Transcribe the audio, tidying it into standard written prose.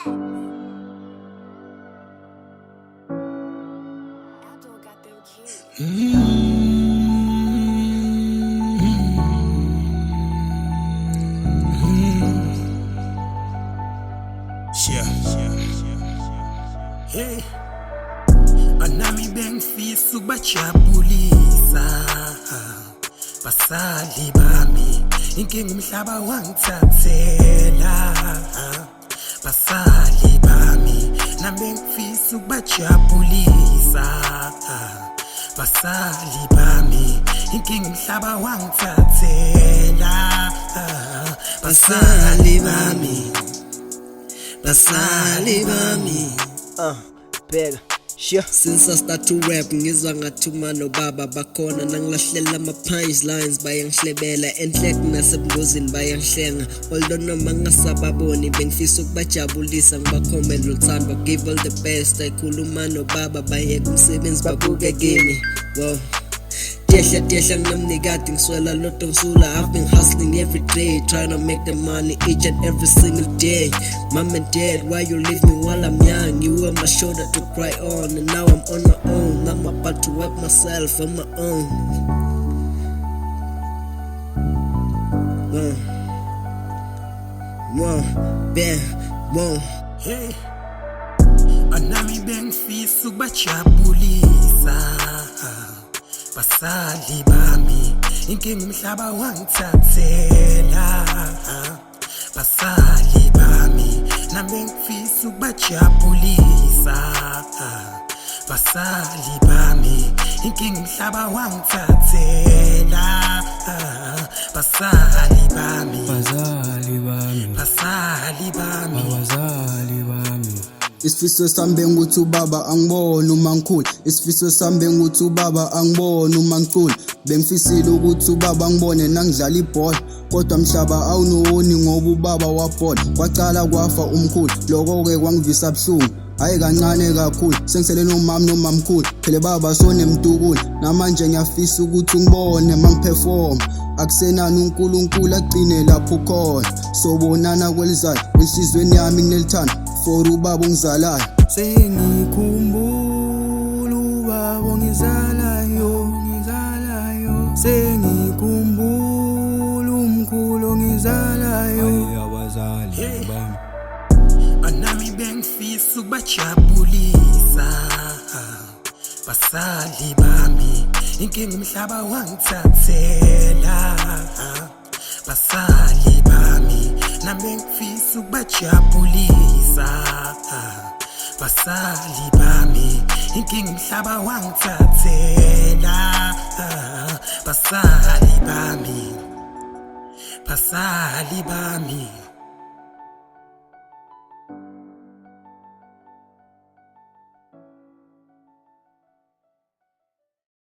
Hey, anami bengifisa ukubajabulisa basali bami, inkinga umhlaba wangithathela. Basali bami, nami bengifisa ukubajabulisa basali bami, inkinga umhlaba wangithathela. Basali bami, basali bami. Bheka sure. Since I start to rap ngizwa ngathi uma nobaba bakhona nangilahlela ama-punchlines bayangihlebela enhlek nasebungozini bayangihlenga although noma ngasababoni bengifisa ukubajabulisa ngibakhomela uthando give all the best ayikhuluma nobaba bayeka umsebenzi babuke kimi wow Tehla nginomnikati ngiswela lotto ngisula I've been hustling every day trying to make the money each and every single day. Mom and dad, why you leave me while I'm young? You were my shoulder to cry on and now I'm on my own. I'm about to work myself on my own. Hey, anami bengifisa ukubajabulisa basali bami, inkinga umhlaba wangithathela. Basali bami, nami bengifisa ukubajabulisa basali bami, inkinga umhlaba wangithathela. Basali bami, bazali bami, basali bami, abazali bami. Isifiso sami ukuthi ubaba angibone uma ngikhula. Isifiso sami ukuthi ubaba angibone uma ngikhula. Bengifisile ukuthi ubaba angibone nangidlala ibhola kodwa mhlaba awunoni ngoba ubaba wabhola kwacala kwafa umkhulu. Lokho ke kwangivisa buhlungu hayi kancane kakhulu sengisele nomama nomamkhulu phela baba sonemtukula namanje ngiyafisa ukuthi ngibone mangiperform akusenani uNkulunkulu agcine lapho khona sobonana kwelizayo enhlizweni yami nginelithanda for ubaba ongizalayo. Sengikhumbula ubaba ongizalayo, sengikhumbula umkhulu ongizalayo. Abazali bami, anami bengifisa ukubajabulisa basali bami, inkinga umhlaba wangithathela. Basali bami, nami bengifisa ukubajabulisa basali bami, inkinga umhlaba wangithathela. Basali bami, basali bami.